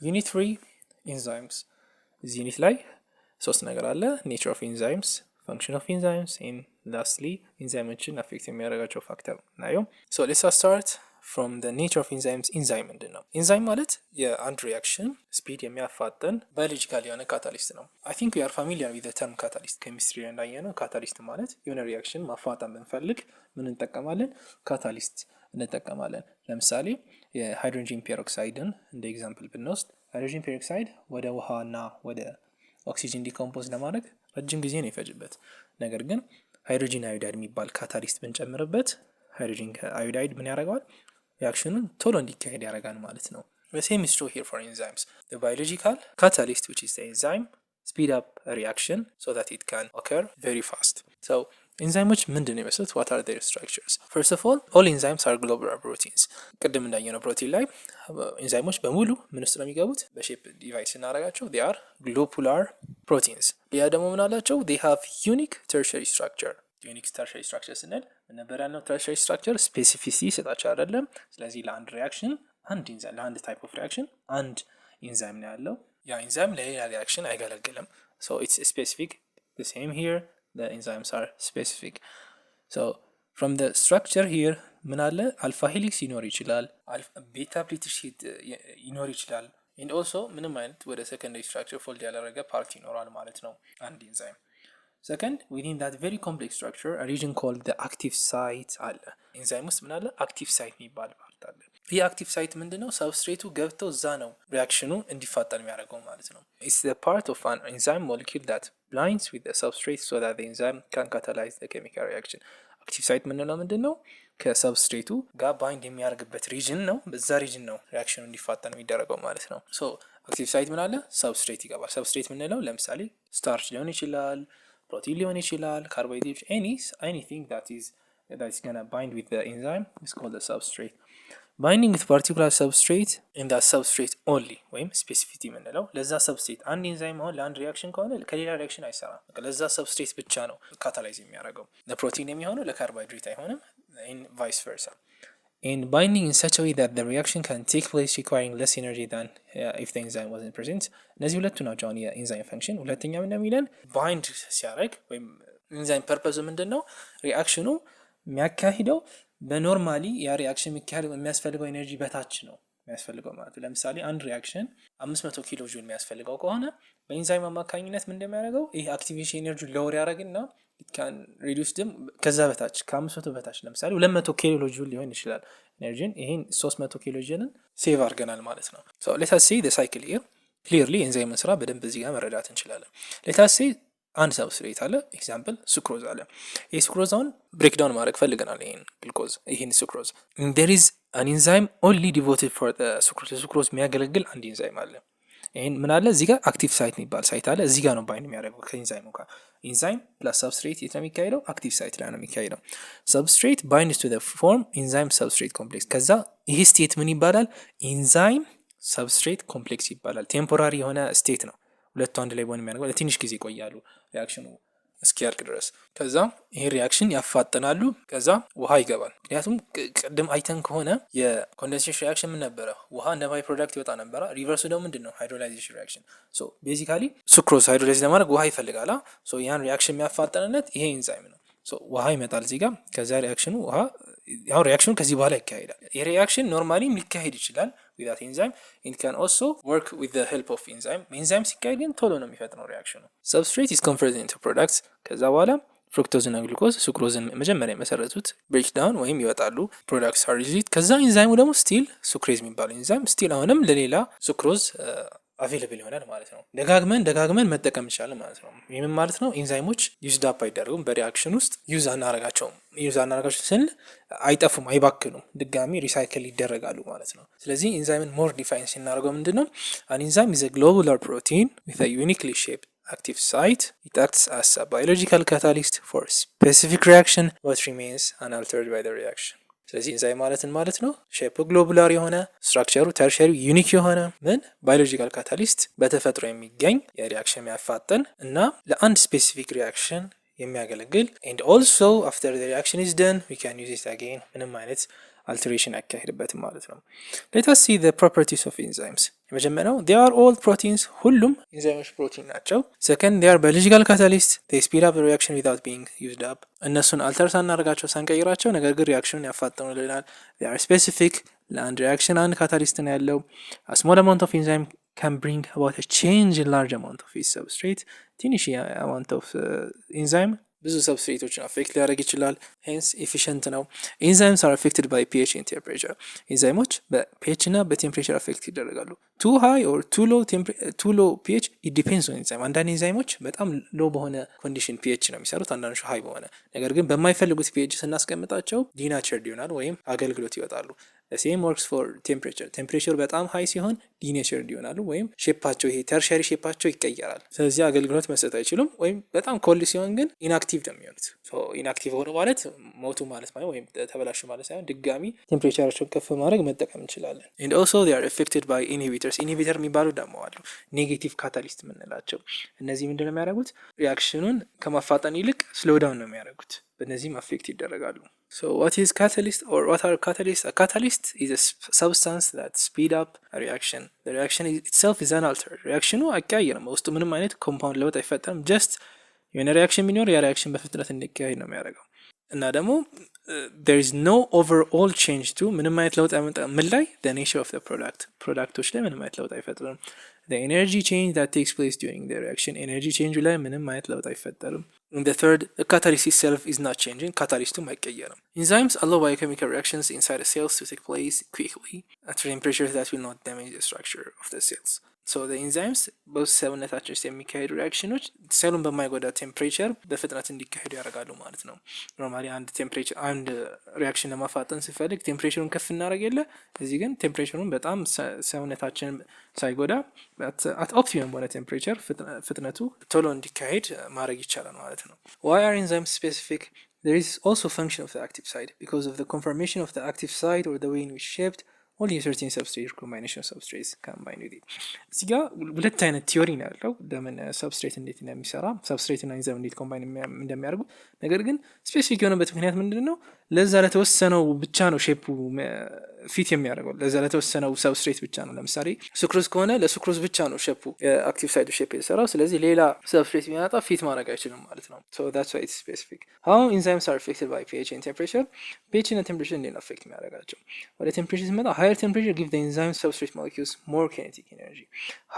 Unit 3 enzymes. እዚህ ዩኒት ላይ ሶስት ነገር አለ። nature of enzymes, function of enzymes, and lastly ኢንዛይሞችን አፌክት የሚያደርጋቸው ፋክተር ናየው። so let's start from the nature of enzymes. ኢንዛይም ምንድን ነው? ኢንዛይም ማለት የአንድ ሪያክሽን ስፒድ የሚያፋጠን ባዮሎጂካል የሆነ ካታሊስት ነው። I think we are familiar with the term catalyst. ኬሚስትሪ ላይ እንዳየነው ካታሊስት ማለት የሆነ ሪያክሽን ማፋጠን ብንፈልግ ምን እንጠቀማለን? ካታሊስት እንጠቀማለን። ለምሳሌ የሃይድሮጂን ፔሮክሳይድን እንደ ኤግዛምፕል ብንወስድ ሃይድሮጂን ፔሮክሳይድ ወደ ውሃና ወደ ኦክሲጅን ዲኮምፖዝ ለማድረግ ረጅም ጊዜ ነው ይፈጅበት። ነገር ግን ሃይድሮጂን አዮዳይድ የሚባል ካታሊስት ብንጨምርበት ሃይድሮጂን አዮዳይድ ምን ያደርገዋል? ሪአክሽኑን ቶሎ እንዲካሄድ ያደርጋል ማለት ነው። The same is true here for enzymes. The biological catalyst, which is the enzyme, speed up a reaction so that it can occur very fast. So enzymes ምንድን ነው የሚመስሉት? What are their structures? First of all enzymes are globular proteins. ቅድም እንዳየነው ፕሮቲን ላይ ኢንዛይሞች በሙሉ ምን ውስጥ ነው የሚገቡት? በሼፕ ዲቫይድ ስናደርጋቸው they are globular proteins. ያ ደግሞ ምን አላቸው? They have unique tertiary structure. ዩኒክ ተርሸሪ ስትራክቸር ስንል ምን ነበር ያልነው? ተርሸሪ ስትራክቸር ስፔሲፊሲቲ ይሰጣቸው አይደለም። ስለዚህ ለአንድ ሪያክሽን አንድ ኢንዛይም፣ ለአንድ ታይፕ ኦፍ ሪያክሽን አንድ ኢንዛይም ነው ያለው። ያ ኢንዛይም ለሌላ ሪያክሽን አይገለግልም። so it's specific. The same here, the enzymes are specific. so from the structure here ምን አለ? አልፋ ሄሊክስ ይኖር ይችላል፣ ቤታ ብሪቲሽ ይኖር ይችላል። and also ምንም አይነት ወደ ሰከንዳሪ ስትራክቸር ፎልድ ያላረገ ፓርት ይኖራል ማለት ነው አንድ ኢንዛይም። Second, within that very complex structure, a region called the active site አለ። ኢንዛይም ውስጥ ምን አለ? አክቲቭ ሳይት የሚባል ፓርት አለ። ይህ አክቲቭ ሳይት ምንድነው? ሰብስትሬቱ ገብቶ እዛ ነው ሪአክሽኑ እንዲፋጠን የሚያደርገው ማለት ነው። It's the part of an enzyme molecule that binds with the substrate so that the enzyme can catalyze the chemical reaction. አክቲቭ ሳይት ምንለው ምንድነው? ከሰብስትሬቱ ጋር ባይንድ የሚያደርግበት ሪጅን ነው። በዛ ሪጅን ነው ሪአክሽኑ እንዲፋጠን የሚደረገው ማለት ነው። so አክቲቭ ሳይት ምን አለ? ሰብስትሬት ይገባል። ሰብስትሬት ምንለው ለምሳሌ ስታርች ሊሆን ይችላል፣ protein ሊሆን ይችላል፣ carbohydrate, anything that is gonna bind with the enzyme is called a substrate. Binding with particular substrate in that substrate only ወይም specificity የምንለው ለዛ substrate አንድ ኢንዛይም አሁን ለአንድ ሪአክሽን ከሆነ ከሌላ ሪአክሽን አይሰራም። ለዛ substrate ብቻ ነው ካታላይዝ የሚያደርገው። ለፕሮቲን የሚሆነው ለካርቦሃይድሬት አይሆንም and vice versa. And binding in such a way that the reaction can take place requiring less energy than if the enzyme wasn't present. እነዚህ ሁለቱ ናቸው አሁን የኢንዛይም ፈንክሽን። ሁለተኛ ምን እንደሚለን ባይንድ ሲያደርግ ወይም ኢንዛይም ፐርፐዙ ምንድነው? ሪአክሽኑ የሚያካሂደው በኖርማሊ ያ ሪአክሽን የሚካሄደው የሚያስፈልገው ኤነርጂ በታች ነው የሚያስፈልገው ማለት ነው። ለምሳሌ አንድ ሪአክሽን 500 ኪሎ ጁል የሚያስፈልገው ከሆነ በኢንዛይም አማካኝነት ምን እንደሚያደርገው ይሄ አክቲቬሽን ኤነርጂ ሎወር ያደርግና it can reduce them ከዛ በታች ከ500 በታች ለምሳሌ 200 ኪሎ ጁል ሊሆን ይችላል ኤነርጂን። ይሄን 300 ኪሎ ጁልን ሴቭ አድርገናል ማለት ነው። so let us see the cycle here clearly ኢንዛይምን ስራ በደንብ እዚህ ጋር መረዳት እንችላለን። let us see አንድ ሰብስትሬት አለ፣ ኤግዛምፕል ሱክሮዝ አለ። ይሄ ሱክሮዛውን ብሬክ ዳውን ማድረግ ፈልገናል። ይሄን ግሉኮዝ ይሄን ሱክሮዝ there is an enzyme only devoted for the sucrose ሱክሮዝ የሚያገለግል አንድ ኢንዛይም አለ። ይሄን ምን አለ? እዚህ ጋር አክቲቭ ሳይት የሚባል ሳይት አለ። እዚህ ጋር ነው ባይንድ የሚያደርገው ከኢንዛይሙ ጋር። ኢንዛይም ፕላስ ሰብስትሬት የት ነው የሚካሄደው? አክቲቭ ሳይት ላይ ነው የሚካሄደው። ሰብስትሬት ባይንድስ ቱ ዘ ፎርም ኢንዛይም ሰብስትሬት ኮምፕሌክስ። ከዛ ይሄ ስቴት ምን ይባላል? ኢንዛይም ሰብስትሬት ኮምፕሌክስ ይባላል። ቴምፖራሪ የሆነ ስቴት ነው። ሁለቱ አንድ ላይ ባይንድ የሚያደርገው ለትንሽ ጊዜ ይቆያሉ ሪአክሽኑ እስኪያልቅ ድረስ። ከዛ ይሄ ሪአክሽን ያፋጥናሉ። ከዛ ውሃ ይገባል። ምክንያቱም ቅድም አይተን ከሆነ የኮንደንሴሽን ሪአክሽን ምን ነበረ? ውሃ እንደ ባይ ፕሮዳክት ይወጣ ነበረ። ሪቨርሱ ደግሞ ምንድነው? ሃይድሮላይዜሽን ሪአክሽን። ሶ ቤዚካሊ ሱክሮዝ ሃይድሮላይዝ ለማድረግ ውሃ ይፈልጋል። ሶ ያን ሪአክሽን የሚያፋጥንለት ይሄ ኢንዛይም ነው። ሶ ውሃ ይመጣል እዚህ ጋር። ከዛ ሪአክሽኑ ውሃ ያው ሪአክሽኑ ከዚህ በኋላ ይካሄዳል። ይሄ ሪአክሽን ኖርማሊ ሊካሄድ ይችላል without enzyme. It can also work with the help of enzyme. Enzyme ሲካሄድ ግን ቶሎ ነው የሚፈጥነው ሪአክሽኑ። substrate is converted into products. ከዛ በኋላ ፍሩክቶዝ እና ግሉኮዝ ሱክሮዝን መጀመሪያ የመሰረቱት ብሬክ ዳውን ወይም ይወጣሉ። ፕሮዳክትስ አር ሪሊዝድ። ከዛ ኢንዛይሙ ደግሞ ስቲል ሱክሬዝ የሚባለው ኢንዛይም ስቲል አሁንም ለሌላ ሱክሮዝ አቬለብል ይሆናል ማለት ነው። ደጋግመን መጠቀም ይቻላል ማለት ነው። ይህም ማለት ነው ኢንዛይሞች ዩዝድ አፕ አይደረጉም በሪአክሽን ውስጥ ዩዝ አናረጋቸውም ስንል አይጠፉም፣ አይባክኑም፣ ድጋሚ ሪሳይክል ይደረጋሉ ማለት ነው። ስለዚህ ኢንዛይምን ሞር ዲፋይን ሲናደርገው ምንድነው? አን ኢንዛይም is a globular protein with a uniquely shaped active site. It acts as a biological catalyst for specific reaction but remains unaltered by the reaction. ስለዚህ ኢንዛይም ማለት ነው ሼፕ ግሎቡላር የሆነ ስትራክቸሩ ተርሸሪ ዩኒክ የሆነ ምን ባዮሎጂካል ካታሊስት በተፈጥሮ የሚገኝ የሪአክሽን የሚያፋጥን እና ለአንድ ስፔሲፊክ ሪአክሽን የሚያገለግል and also after the reaction is done we can use it again ምንም አይነት alteration ያካሂድበትም ማለት ነው። let us see the properties of enzymes የመጀመሪያው they are all proteins ሁሉም ኢንዛይሞች ፕሮቲን ናቸው። second they are biological catalysts they speed up the reaction without being used up እነሱን አልተር ሳናደርጋቸው ሳንቀይራቸው ነገር ግን ሪያክሽኑን ያፋጥኑልናል። they are specific ለአንድ ሪያክሽን አንድ ካታሊስት ነው ያለው። a small amount of enzyme can bring about a change in large amount of its substrate ትንሽ amount of enzyme ብዙ ሰብስትሬቶችን አፌክት ሊያደርግ ይችላል። ሄንስ ኤፊሽንት ነው። ኢንዛይምስ አር አፌክትድ ባይ ፒኤች ኤንድ ቴምፕሬቸር ኢንዛይሞች በፒኤች እና በቴምፕሬቸር አፌክት ይደረጋሉ። ቱ ሃይ ኦር ቱ ሎ ፒኤች ኢት ዲፔንድስ ኦን ኢንዛይም። አንዳንድ ኢንዛይሞች በጣም ሎ በሆነ ኮንዲሽን ፒኤች ነው የሚሰሩት፣ አንዳንዶቹ ሃይ በሆነ ነገር ግን በማይፈልጉት ፒኤች ስናስቀምጣቸው ዲናቸርድ ይሆናል ወይም አገልግሎት ይወጣሉ። ሴም ወርክስ ፎር ቴምፕሬቸር ቴምፕሬቸር በጣም ሃይ ሲሆን ዲኔቸርድ ይሆናሉ ወይም ሼፓቸው ይሄ ተርሸሪ ሼፓቸው ይቀየራል። ስለዚህ አገልግሎት መስጠት አይችሉም። ወይም በጣም ኮልድ ሲሆን ግን ኢንአክቲቭ ነው የሚሆኑት። ኢንአክቲቭ ሆነ ማለት ሞቱ ማለት ወይም ተበላሹ ማለት ሳይሆን ድጋሚ ቴምፕሬቸራቸውን ከፍ ማድረግ መጠቀም እንችላለን። and also they are affected by inhibitors ኢንሂቢተር የሚባሉ ደግሞ አሉ ኔጌቲቭ ካታሊስት የምንላቸው። እነዚህ ምንድን ነው የሚያደርጉት? ሪያክሽኑን ከማፋጠን ይልቅ ስሎው ዳውን ነው የሚያደርጉት። በእነዚህም አፌክት ይደረጋሉ። So what is catalyst or what are catalysts? A catalyst is a substance that speed up a reaction. The reaction itself is unaltered. reactionu አይቀያየርም። ውስጡ ምንም አይነት ኮምፓውንድ ለውጥ አይፈጠርም። just የሆነ ሪያክሽን ቢኖር ያ ሪያክሽን በፍጥነት እንዲካሄድ ነው የሚያደርገው። እና ደግሞ there is no overall change to ምንም አይነት ለውጥ አይመጣም። ምን ላይ? the nature of the ፕሮዳክቶች ላይ ምንም አይነት ለውጥ አይፈጥርም። the energy change that takes place during the reaction energy change ላይ ምንም አይነት ለውጥ አይፈጠርም። in the third the catalyst itself is not changing catalystum አይቀየርም። enzymes allow biochemical reactions inside the cells to take place quickly at temperatures that will not damage the structure of the cells. so the enzymes በሰውነታችን ውስጥ የሚካሄዱ ሪያክሽኖች ሴሉን በማይጎዳ ቴምፕሬቸር በፍጥነት እንዲካሄዱ ያደርጋሉ ማለት ነው። ኖርማሊ አንድ ሪያክሽን ለማፋጠን ሲፈልግ ቴምፕሬቸሩን ከፍ እናደርግ የለ እዚህ ግን ቴምፕሬቸሩን በጣም ሰውነታችን ሳይጎዳ at optimum በሆነ ቴምፕሬቸር ፍጥነቱ ቶሎ እንዲካሄድ ማድረግ ይቻላል ማለት ነው። why are enzymes specific? there is also function of the active site because of the conformation of the active site or the way in which shaped only a certain substrate combination of substrates combined with it. እዚህ ጋር ሁለት አይነት ቲዮሪ ነው ያለው ለምን ሰብስትሬት እንዴት እንደሚሰራ ሰብስትሬት እና ኢንዛይም እንዴት ኮምባይን እንደሚያደርጉ። ነገር ግን ስፔሲፊክ የሆነበት ምክንያት ምንድነው? ለዛ ለተወሰነው ብቻ ነው ሼፑ ፊት የሚያደርገው ለዛ ለተወሰነው ሰብስትሬት ብቻ ነው። ለምሳሌ ሱክሮዝ ከሆነ ለሱክሮዝ ብቻ ነው ሼፑ አክቲቭ ሳይዱ ሼፕ የተሰራው። ስለዚህ ሌላ ሰብስትሬት ቢመጣ ፊት ማድረግ አይችልም ማለት ነው። so that's why it's specific. how enzymes are affected by pH and temperature? pH and temperature እንዴት ነው አፌክት የሚያደርጋቸው? ወደ ቴምፕሬቸር ሲመጣ higher temperature give the enzyme substrate molecules more kinetic energy.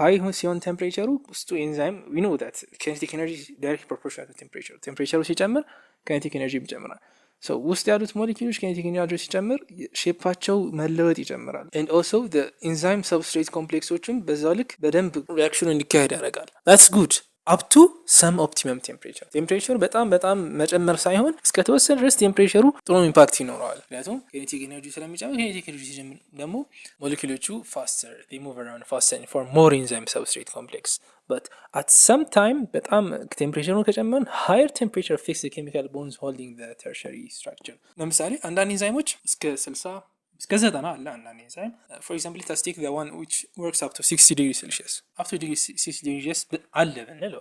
high ሲሆን ቴምፕሬቸሩ ውስጡ ኤንዛይም we know that kinetic energy is directly proportional to temperature. ቴምፕሬቸሩ ሲጨምር kinetic energy ይጨምራል። so ውስጥ ያሉት ሞለኪውሎች kinetic energy ሲጨምር ሼፓቸው መለወጥ ይጨምራል። and also the enzyme substrate complexዎችም በዛው ልክ በደንብ ሪአክሽኑ እንዲካሄድ ያደርጋል። that's good up to some optimum temperature. ቴምፕሬቸሩ በጣም መጨመር ሳይሆን እስከ ተወሰነ ድረስ ቴምፕሬቸሩ ጥሩ ኢምፓክት ይኖረዋል። ምክንያቱም kinetic energy ስለሚጨምር kinetic energy ሲጨምር ደግሞ ሞለኪውሎቹ faster they move around faster and form more enzyme substrate complex. but at some time በጣም ቴምፕሬቸሩ ከጨመርን higher temperature affects the chemical bonds holding the tertiary structure. ለምሳሌ አንዳንድ ኢንዛይሞች እስከ 60 እስከ 90 አለ አንዳንድ ኢንዛይም for example let's take the one which works up to 60 degrees Celsius up to 60 degrees Celsius አለ ብንል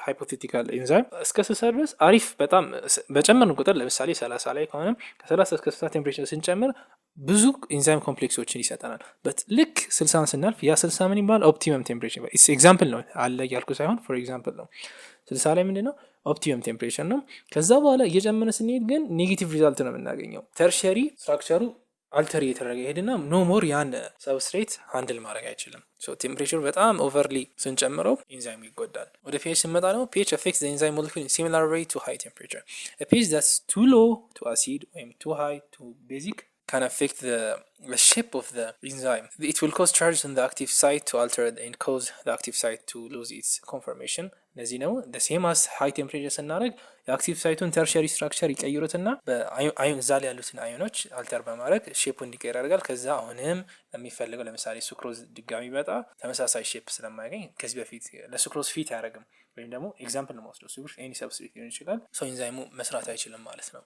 hypothetical enzyme እስከ 60 ድረስ አሪፍ በጣም በጨመርን ቁጥር ለምሳሌ 30 ላይ ከሆነ ከ30 እስከ 60 ቴምፕሬቸር ስንጨምር ብዙ ኢንዛይም ኮምፕሌክሶችን ይሰጠናል። but ልክ 60 ስናልፍ ያ 60 ምን ይባላል? ኦፕቲመም ቴምፕሬቸር is example ነው አለ ያልኩ ሳይሆን for example ነው። 60 ላይ ምንድነው ኦፕቲመም ቴምፕሬቸር ነው። ከዛ በኋላ እየጨመረ ስንሄድ ግን ኔጌቲቭ ሪዛልት ነው የምናገኘው። ተርሸሪ ስትራክቸሩ አልተር እየተደረገ ይሄድና ኖ ሞር ያን ሰብስትሬት ሃንድል ማድረግ አይችልም። ሶ ቴምፕሬቸር በጣም ኦቨርሊ ስንጨምረው ኢንዛይም ይጎዳል። ወደ ፒኤች ስንመጣ ደግሞ ፒኤች affects the enzyme molecule in similar way to high temperature. a pH that's too low to acid or too high to basic can affect the shape of the enzyme. It will cause charges on the active site to alter and cause the active site to lose its conformation. ለዚህ ነው the same as high temperature ስናደርግ የአክቲቭ ሳይቱን ተርሸሪ ስትራክቸር ይቀይሩትና በአዮን እዛ ላይ ያሉትን አዮኖች አልተር በማድረግ ሼፑ እንዲቀየር ያደርጋል። ከዛ አሁንም የሚፈልገው ለምሳሌ ሱክሮዝ ድጋሚ ቢመጣ ተመሳሳይ ሼፕ ስለማያገኝ ከዚህ በፊት ለሱክሮዝ ፊት አያደርግም። ወይም ደግሞ ኤግዛምፕል ነው የምወስደው ሱክሮዝ ኤኒ ሰብስትሬት ሊሆን ይችላል። ሶ ኢንዛይሙ መስራት አይችልም ማለት ነው።